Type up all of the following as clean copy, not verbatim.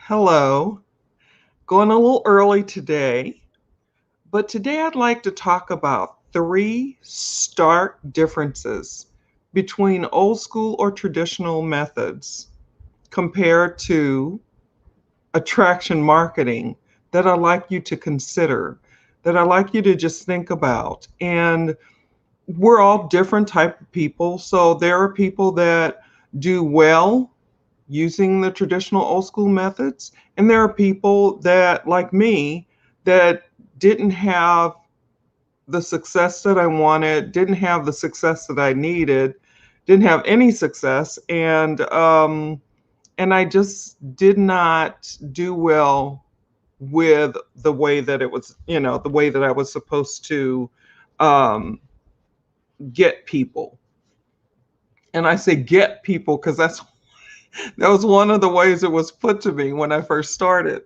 Hello. Going a little early today, but today I'd like to talk about three stark differences between old school or traditional methods compared to attraction marketing that I'd like you to consider, that I'd like you to just think about. And we're all different type of people. So there are people that do well using the traditional old school methods. And there are people that, like me, that didn't have the success that I wanted, didn't have the success that I needed, didn't have any success, and I just did not do well with the way that it was, the way that I was supposed to um, get people. And I say get people because that was one of the ways it was put to me when I first started.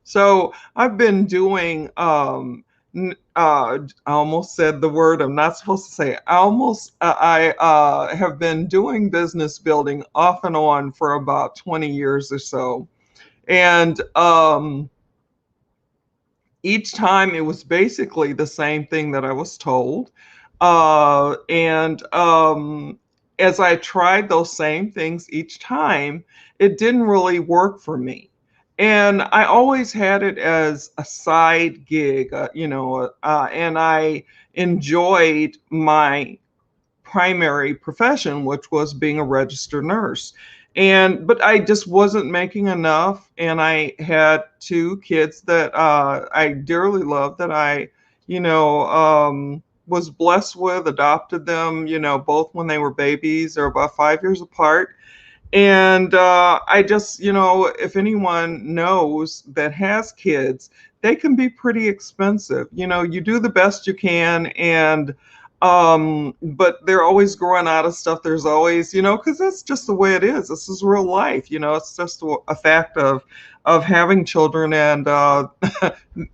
So I've been doing, I almost said the word I'm not supposed to say. I have been doing business building off and on for about 20 years or so. And each time it was basically the same thing that I was told. And as I tried those same things each time, it didn't really work for me. And I always had it as a side gig, and I enjoyed my primary profession, which was being a registered nurse. But I just wasn't making enough, and I had two kids that I dearly loved that I, was blessed with, adopted them, both when they were babies. They're about 5 years apart. And I just, if anyone knows that has kids, they can be pretty expensive. You do the best you can, and but they're always growing out of stuff. There's always, because that's just the way it is. This is real life. It's just a fact of having children. And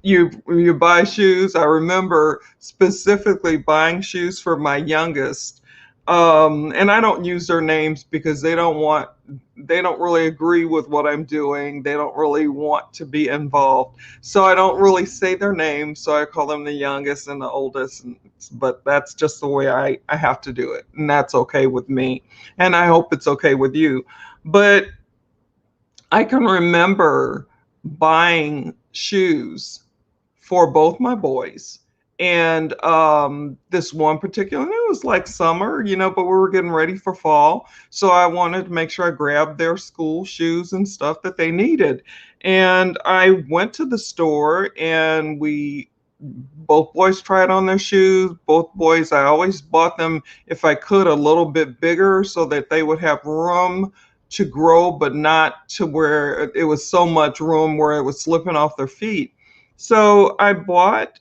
you buy shoes. I remember specifically buying shoes for my youngest, and I don't use their names because they don't really agree with what I'm doing. They don't really want to be involved. So I don't really say their names. So I call them the youngest and the oldest. But that's just the way I have to do it. And that's okay with me. And I hope it's okay with you. But I can remember buying shoes for both my boys. And this one particular, it was like summer, but we were getting ready for fall. So I wanted to make sure I grabbed their school shoes and stuff that they needed. And I went to the store and both boys tried on their shoes. Both boys, I always bought them, if I could, a little bit bigger so that they would have room to grow, but not to where it was so much room where it was slipping off their feet. So I bought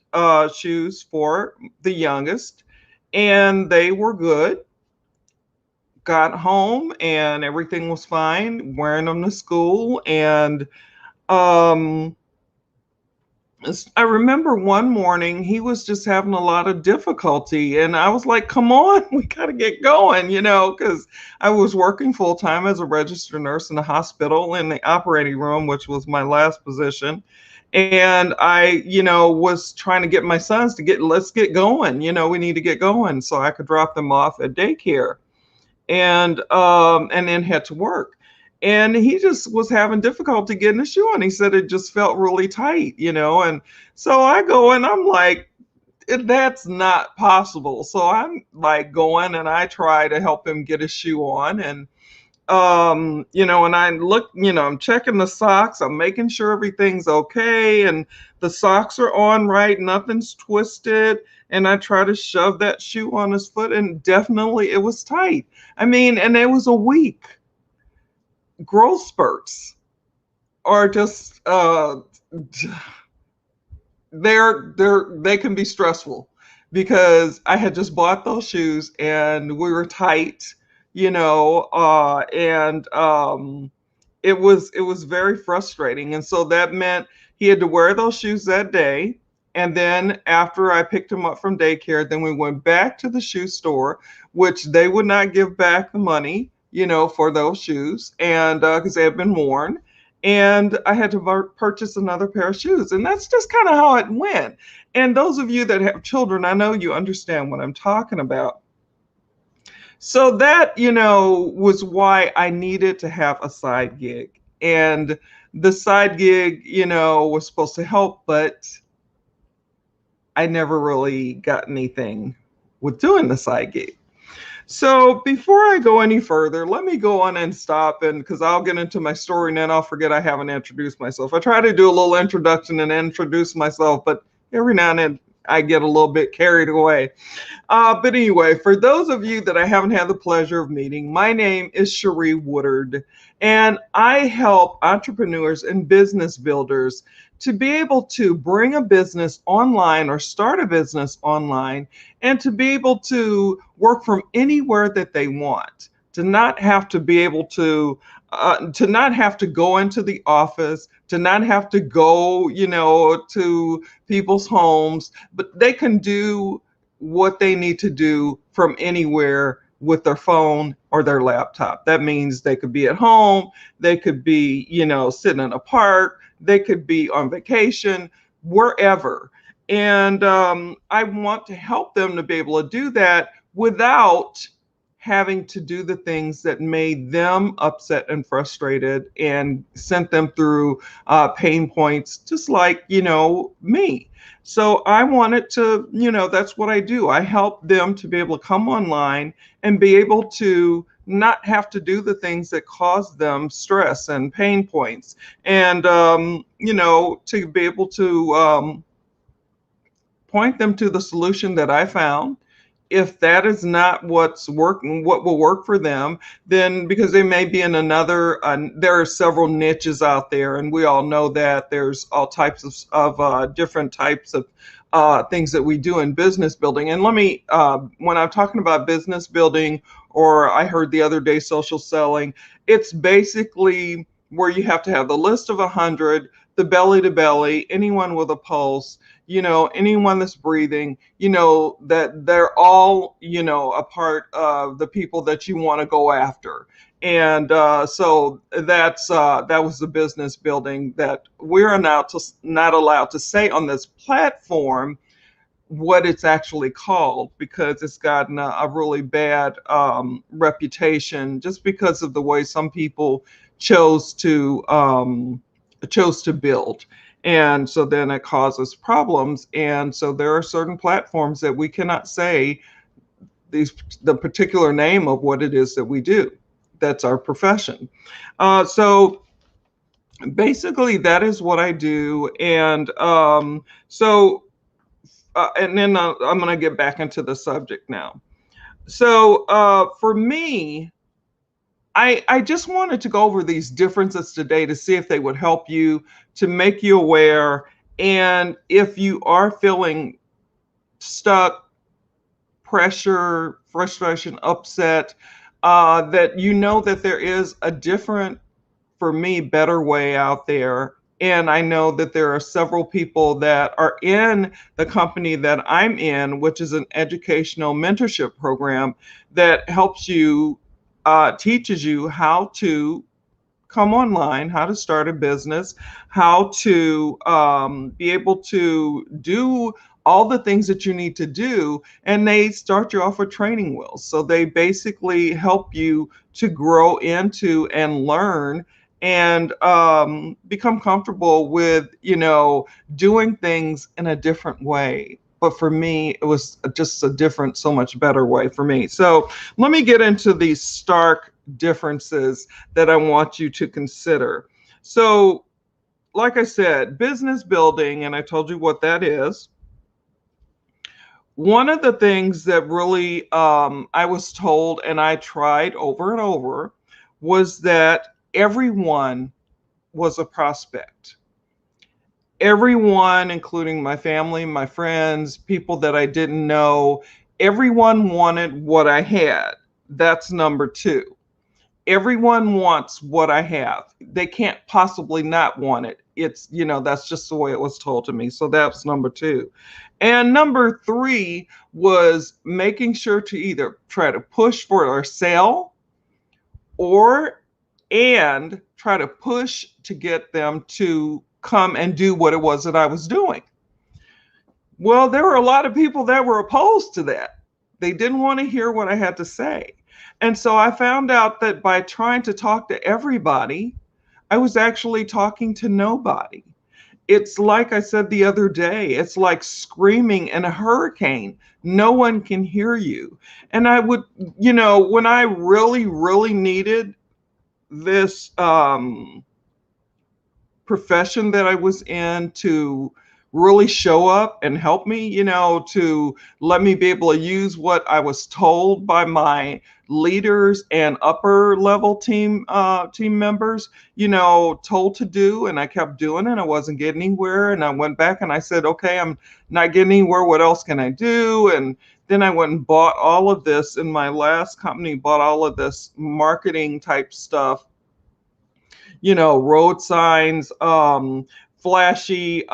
shoes for the youngest, and they were good. Got home, and everything was fine, wearing them to school. And um, I remember one morning he was just having a lot of difficulty, and I was like, "Come on, we got to get going," because I was working full time as a registered nurse in the hospital in the operating room, which was my last position. And I, was trying to get my sons to let's get going. We need to get going so I could drop them off at daycare, and then head to work. And he just was having difficulty getting a shoe on. He said it just felt really tight, and so I go and I'm like, that's not possible. So I'm like going and I try to help him get a shoe on. And and I look, I'm checking the socks, I'm making sure everything's okay, and the socks are on right, nothing's twisted. And I try to shove that shoe on his foot, and definitely it was tight. I mean, and it was a week. Growth spurts are just they can be stressful because I had just bought those shoes and we were tight, and it was very frustrating. And so that meant he had to wear those shoes that day. And then after I picked him up from daycare, then we went back to the shoe store, which they would not give back the money, for those shoes, and because they had been worn. and I had to purchase another pair of shoes. And that's just kind of how it went. And those of you that have children, I know you understand what I'm talking about. So that, was why I needed to have a side gig. And the side gig, was supposed to help, but I never really got anything with doing the side gig. So before I go any further, let me go on and stop, and because I'll get into my story and then I'll forget I haven't introduced myself. I try to do a little introduction and introduce myself, but every now and then I get a little bit carried away. But anyway, for those of you that I haven't had the pleasure of meeting, my name is Cherie Woodard, and I help entrepreneurs and business builders to be able to bring a business online or start a business online, and to be able to work from anywhere that they want, to not have to be able to not have to go into the office, to not have to go, to people's homes, but they can do what they need to do from anywhere with their phone or their laptop. That means they could be at home, they could be, sitting in a park, they could be on vacation, wherever. And I want to help them to be able to do that without having to do the things that made them upset and frustrated and sent them through pain points, just like, me. So I wanted to, that's what I do. I help them to be able to come online and be able to not have to do the things that cause them stress and pain points. And, to be able to point them to the solution that I found. If that is not what's working, what will work for them, then because they may be in another, there are several niches out there, and we all know that there's all types of different types of things that we do in business building. And let me, when I'm talking about business building, or I heard the other day social selling, it's basically where you have to have the list of 100, the belly to belly, anyone with a pulse, anyone that's breathing, that they're all, a part of the people that you want to go after. And so that was the business building that we're not allowed to say on this platform what it's actually called, because it's gotten a really bad reputation just because of the way some people chose to build. And so then it causes problems. And so there are certain platforms that we cannot say the particular name of what it is that we do. That's our profession. So basically, that is what I do. And and then I'm going to get back into the subject now. So for me, I just wanted to go over these differences today to see if they would help you, to make you aware. And if you are feeling stuck, pressure, frustration, upset, that that there is a different, for me, better way out there. And I know that there are several people that are in the company that I'm in, which is an educational mentorship program that helps you, teaches you how to come online, how to start a business, how to be able to do all the things that you need to do. And they start you off with training wheels. So they basically help you to grow into and learn and become comfortable with, doing things in a different way. But for me, it was just a different, so much better way for me. So let me get into these stark differences that I want you to consider. So, like I said, business building, and I told you what that is. One of the things that really I was told, and I tried over and over, was that everyone was a prospect. Everyone, including my family, my friends, people that I didn't know, everyone wanted what I had. That's number two. Everyone wants what I have. They can't possibly not want it. It's, that's just the way it was told to me. So that's number two. And number three was making sure to either try to push for or sell, or and try to push to get them to come and do what it was that I was doing. Well, there were a lot of people that were opposed to that. They didn't want to hear what I had to say. And so I found out that by trying to talk to everybody, I was actually talking to nobody. It's like I said the other day, it's like screaming in a hurricane. No one can hear you. And I would, when I really, really needed this profession that I was in to really show up and help me, to let me be able to use what I was told by my leaders and upper level team members, told to do, and I kept doing it. I wasn't getting anywhere, and I went back and I said, okay, I'm not getting anywhere. What else can I do? And then I went and bought all of this in my last company, bought all of this marketing type stuff, road signs, flashy,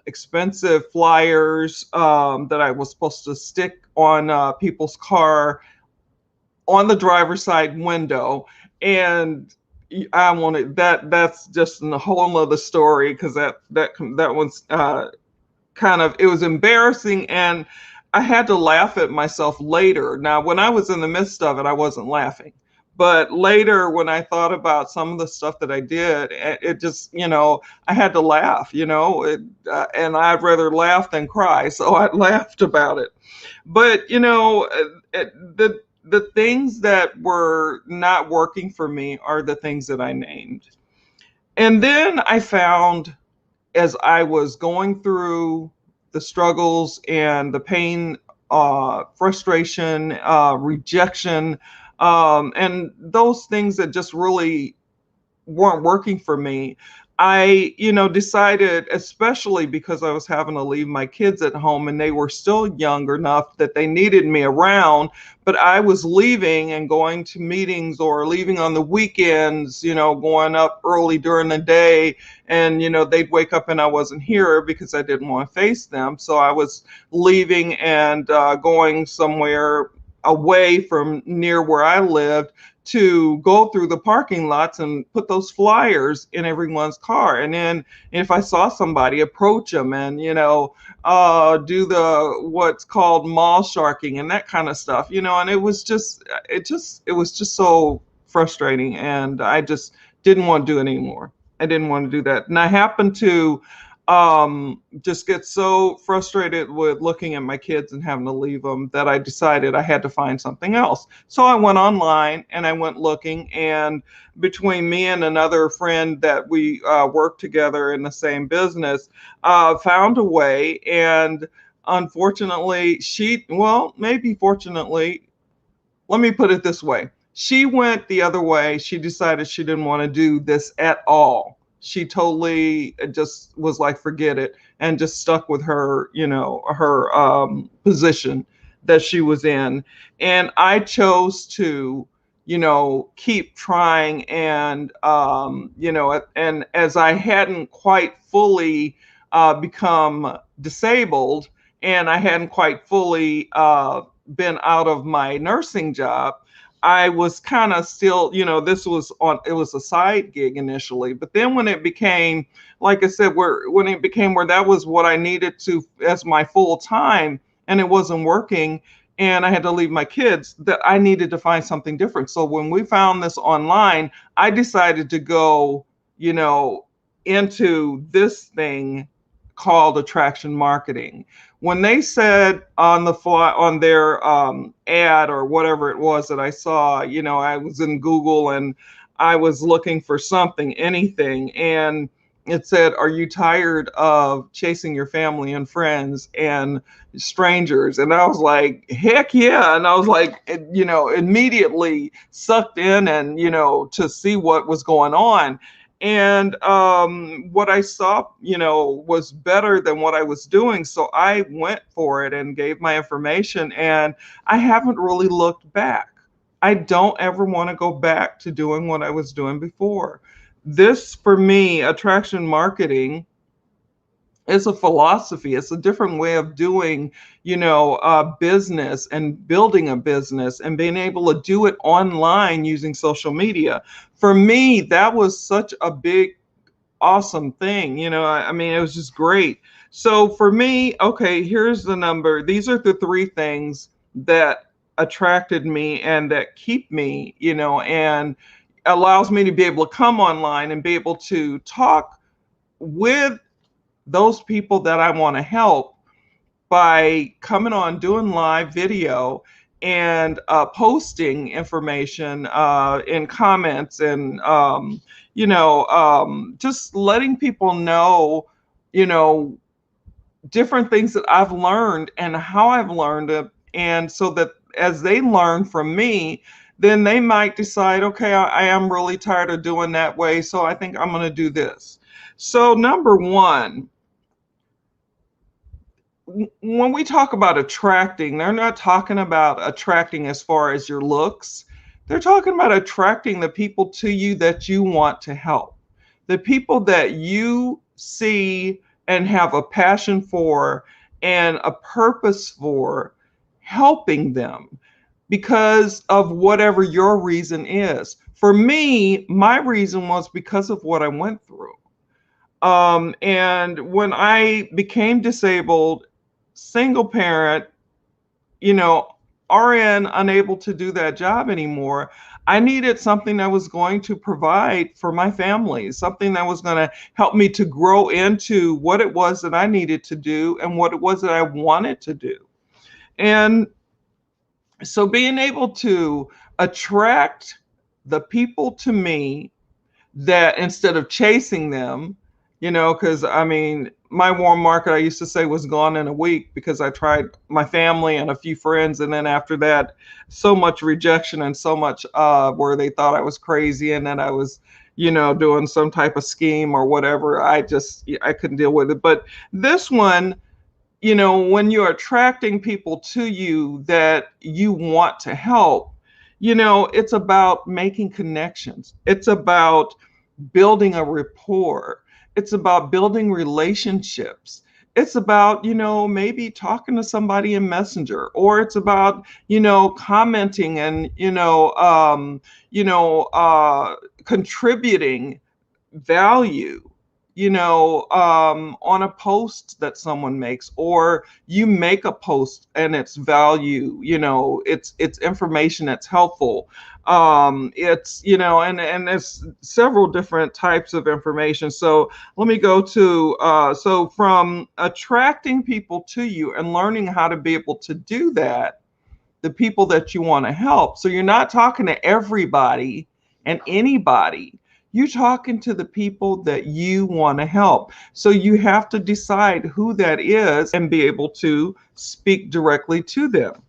expensive flyers that I was supposed to stick on people's car on the driver's side window. And I wanted that's just a whole nother story, because that one's kind of, it was embarrassing, and I had to laugh at myself later. Now, when I was in the midst of it, I wasn't laughing. But later, when I thought about some of the stuff that I did, it just, I had to laugh, and I'd rather laugh than cry. So I laughed about it. But, the things that were not working for me are the things that I named. And then I found, as I was going through the struggles and the pain, frustration, rejection, and those things that just really weren't working for me, I, decided, especially because I was having to leave my kids at home and they were still young enough that they needed me around, but I was leaving and going to meetings or leaving on the weekends, going up early during the day, and, they'd wake up and I wasn't here because I didn't want to face them. So I was leaving and going somewhere away from near where I lived to go through the parking lots and put those flyers in everyone's car. And then if I saw somebody, approach them and, do the what's called mall sharking and that kind of stuff, and it was just so frustrating. And I just didn't want to do it anymore. I didn't want to do that. And I happened to just get so frustrated with looking at my kids and having to leave them that I decided I had to find something else. So I went online and I went looking, and between me and another friend that we worked together in the same business, found a way. And unfortunately, maybe fortunately, let me put it this way. She went the other way. She decided she didn't want to do this at all. She totally just was like, forget it, and just stuck with her, her position that she was in. And I chose to, keep trying. And, and as I hadn't quite fully become disabled, and I hadn't quite fully been out of my nursing job, I was kind of still, it was a side gig initially, but then when it became, like I said, when it became where that was what I needed to as my full time, and it wasn't working, and I had to leave my kids, that I needed to find something different. So when we found this online, I decided to go, into this thing called attraction marketing. When they said on their ad or whatever it was that I saw, I was in Google and I was looking for something, anything, and it said, "Are you tired of chasing your family and friends and strangers?" And I was like, heck yeah. And I was like, immediately sucked in and, to see what was going on. And what I saw, was better than what I was doing. So I went for it and gave my information, and I haven't really looked back. I don't ever want to go back to doing what I was doing before. This, for me, attraction marketing It's a philosophy. It's a different way of doing, business and building a business and being able to do it online using social media. For me, that was such a big, awesome thing. I mean, it was just great. So for me, okay, here's the number. These are the three things that attracted me and that keep me, and allows me to be able to come online and be able to talk with those people that I want to help by coming on, doing live video, and posting information in comments, and just letting people know, you know, different things that I've learned and how I've learned it, and so that as they learn from me, then they might decide, okay, I am really tired of doing that way, so I think I'm going to do this. So number one, when we talk about attracting, they're not talking about attracting as far as your looks. They're talking about attracting the people to you that you want to help, the people that you see and have a passion for and a purpose for, helping them because of whatever your reason is. For me, my reason was because of what I went through. And when I became disabled, single parent, you know, RN, unable to do that job anymore, I needed something that was going to provide for my family, something that was going to help me to grow into what it was that I needed to do and what it was that I wanted to do. And so being able to attract the people to me, that instead of chasing them, because I mean, my warm market, I used to say, was gone in a week because I tried my family and a few friends. And then after that, so much rejection and so much where they thought I was crazy and that I was, doing some type of scheme or whatever. I couldn't deal with it. But this one, when you're attracting people to you that you want to help, it's about making connections. It's about building a rapport. It's about building relationships. It's about, maybe talking to somebody in Messenger, or it's about, commenting and, contributing value, on a post that someone makes, or you make a post and it's value, it's information that's helpful. It's, and there's several different types of information. So let me go to, so from attracting people to you and learning how to be able to do that, the people that you want to help. So you're not talking to everybody and anybody. You're talking to the people that you want to help. So you have to decide who that is and be able to speak directly to them.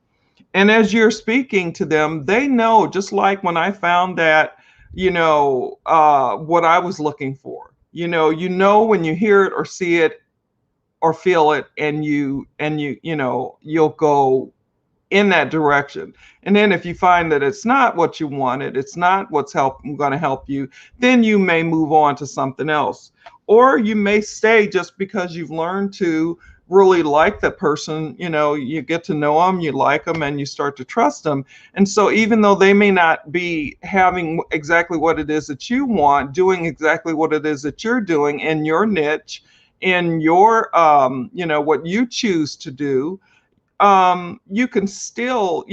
And as you're speaking to them, they know, just like when I found that, what I was looking for. When you hear it or see it or feel it, and you'll go in that direction. And then if you find that it's not what you wanted, it's not what's going to help you, then you may move on to something else. Or you may stay just because you've learned to really like that person. You get to know them, you like them, and you start to trust them. And so even though they may not be having exactly what it is that you want, doing exactly what it is that you're doing in your niche, in your, what you choose to do, you can still,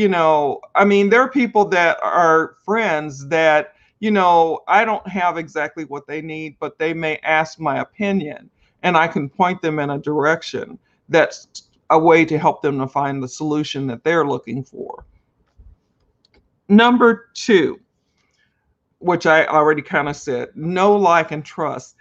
I mean, there are people that are friends that, I don't have exactly what they need, but they may ask my opinion and I can point them in a direction that's a way to help them to find the solution that they're looking for. Number two, which I already kind of said, know, like, and trust.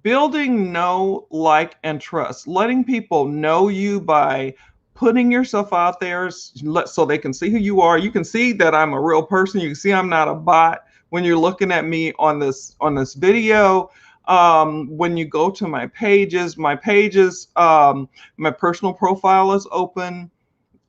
Building know, like, and trust, letting people know you by putting yourself out there so they can see who you are. You can see that I'm a real person. You can see I'm not a bot when you're looking at me on this video. When you go to my pages, my personal profile is open.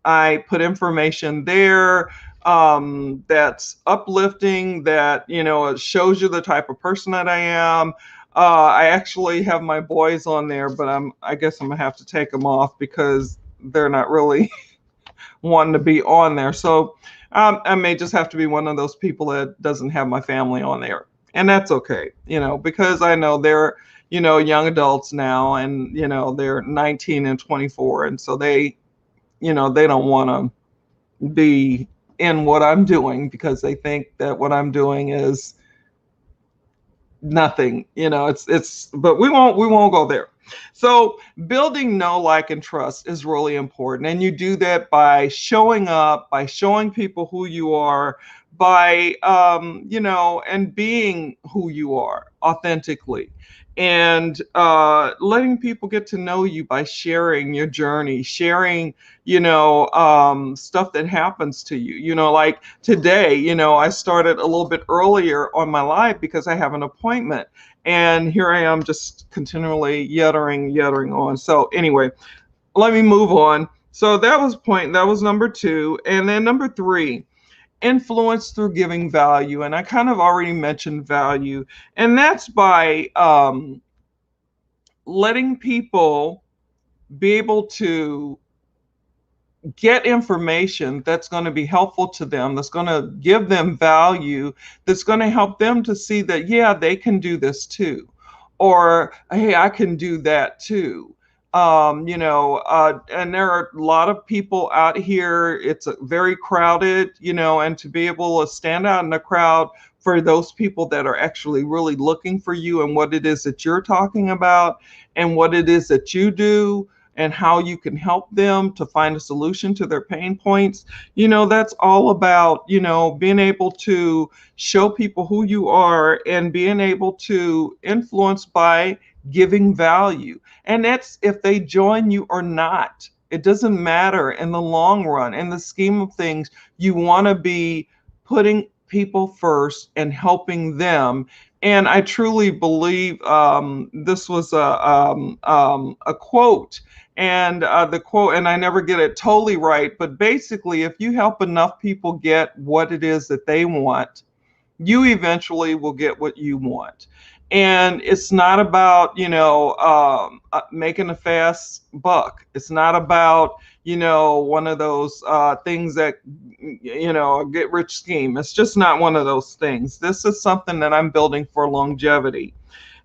I put information there that's uplifting, that, it shows you the type of person that I am. I actually have my boys on there, but I guess I'm gonna have to take them off because they're not really wanting to be on there. So I may just have to be one of those people that doesn't have my family on there. And that's okay, because I know they're, young adults now, and, they're 19 and 24. And so they don't want to be in what I'm doing because they think that what I'm doing is nothing. But we won't go there. So building know, like, and trust is really important, and you do that by showing up, by showing people who you are, by and being who you are authentically, and letting people get to know you by sharing your journey, sharing stuff that happens to you. Like today, I started a little bit earlier on my live because I have an appointment, and here I am just continually yuttering on. So anyway, let me move on. So that was number 2. And then number 3, influence through giving value. And I kind of already mentioned value, and that's by letting people be able to get information that's going to be helpful to them, that's going to give them value, that's going to help them to see that, yeah, they can do this too. Or, hey, I can do that too. And there are a lot of people out here. It's very crowded, and to be able to stand out in the crowd for those people that are actually really looking for you and what it is that you're talking about and what it is that you do and how you can help them to find a solution to their pain points. That's all about, being able to show people who you are and being able to influence by giving value. And that's if they join you or not. It doesn't matter in the long run. In the scheme of things, you want to be putting people first and helping them. And I truly believe this was a quote, and the quote, and I never get it totally right, but basically, if you help enough people get what it is that they want, you eventually will get what you want. And it's not about, making a fast buck. It's not about, one of those things that, a get rich scheme. It's just not one of those things. This is something that I'm building for longevity.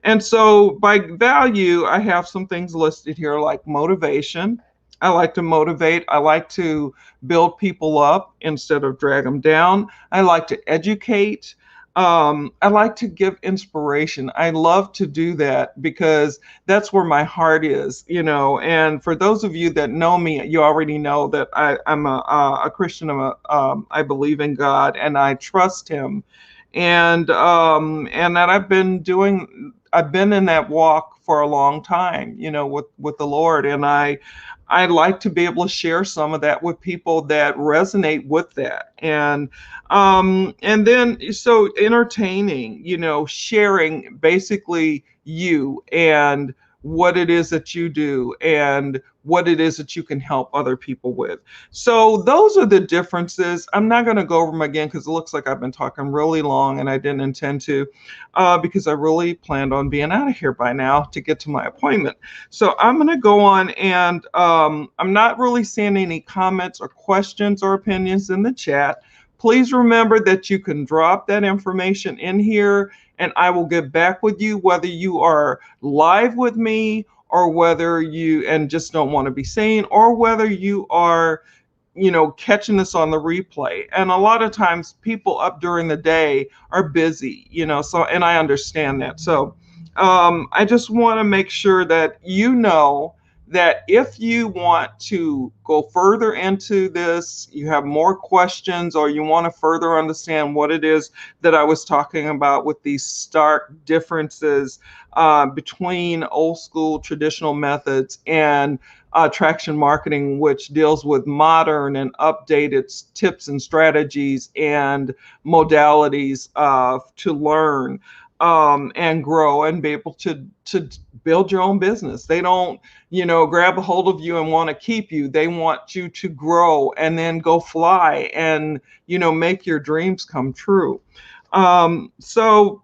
And so by value, I have some things listed here like motivation. I like to motivate. I like to build people up instead of drag them down. I like to educate. I like to give inspiration. I love to do that because that's where my heart is, And for those of you that know me, you already know that I'm a Christian. I believe in God and I trust Him, and that I've been in that walk for a long time, with the Lord, and I like to be able to share some of that with people that resonate with that. And then so entertaining, sharing basically you and what it is that you do and what it is that you can help other people with. So those are the differences. I'm not going to go over them again because it looks like I've been talking really long and I didn't intend to, because I really planned on being out of here by now to get to my appointment. So I'm going to go on, and I'm not really seeing any comments or questions or opinions in the chat. Please remember that you can drop that information in here and I will get back with you, whether you are live with me or whether you and just don't want to be seen, or whether you are, catching this on the replay. And a lot of times people up during the day are busy, so, and I understand that. So I just want to make sure that that if you want to go further into this, you have more questions, or you want to further understand what it is that I was talking about with these stark differences between old school traditional methods and traction marketing, which deals with modern and updated tips and strategies and modalities to learn and grow and be able to build your own business. They don't, grab a hold of you and want to keep you. They want you to grow and then go fly and, make your dreams come true. So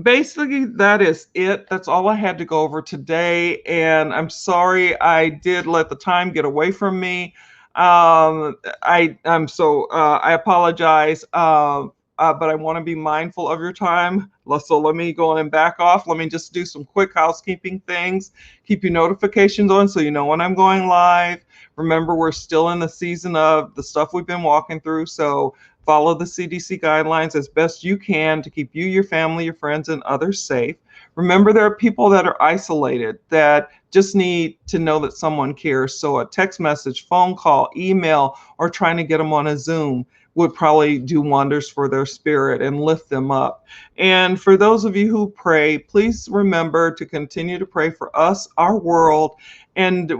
Basically, that is it. That's all I had to go over today. And I'm sorry I did let the time get away from me. I apologize. But I want to be mindful of your time. So let me go on and back off. Let me just do some quick housekeeping things. Keep your notifications on so you know when I'm going live. Remember, we're still in the season of the stuff we've been walking through. So follow the CDC guidelines as best you can to keep you, your family, your friends, and others safe. Remember, there are people that are isolated that just need to know that someone cares. So a text message, phone call, email, or trying to get them on a Zoom would probably do wonders for their spirit and lift them up. And for those of you who pray, please remember to continue to pray for us, our world, and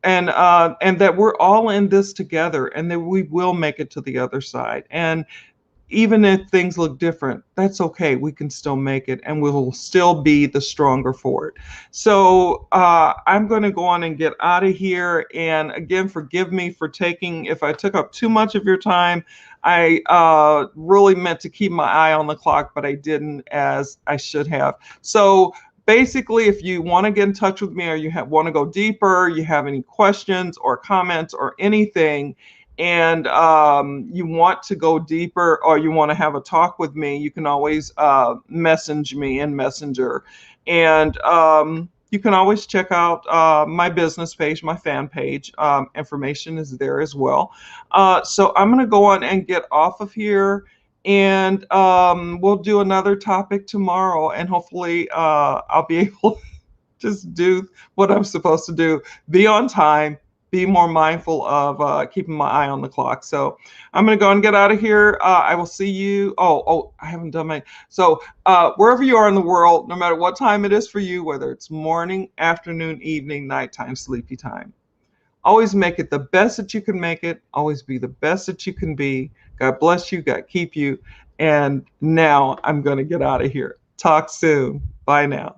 and that we're all in this together and that we will make it to the other side. And even if things look different, that's okay. We can still make it and we will still be the stronger for it. So I'm going to go on and get out of here. And again, forgive me for if I took up too much of your time. I really meant to keep my eye on the clock, but I didn't as I should have. So basically, if you want to get in touch with me or you want to go deeper, you have any questions or comments or anything, and you want to go deeper or you want to have a talk with me, you can always message me in Messenger. And you can always check out my business page, my fan page. Information is there as well. So I'm going to go on and get off of here. And we'll do another topic tomorrow. And hopefully I'll be able to just do what I'm supposed to do. Be on time, be more mindful of keeping my eye on the clock. So I'm going to go and get out of here. I will see you. I haven't done my. So wherever you are in the world, no matter what time it is for you, whether it's morning, afternoon, evening, nighttime, sleepy time, always make it the best that you can make it. Always be the best that you can be. God bless you. God keep you. And now I'm going to get out of here. Talk soon. Bye now.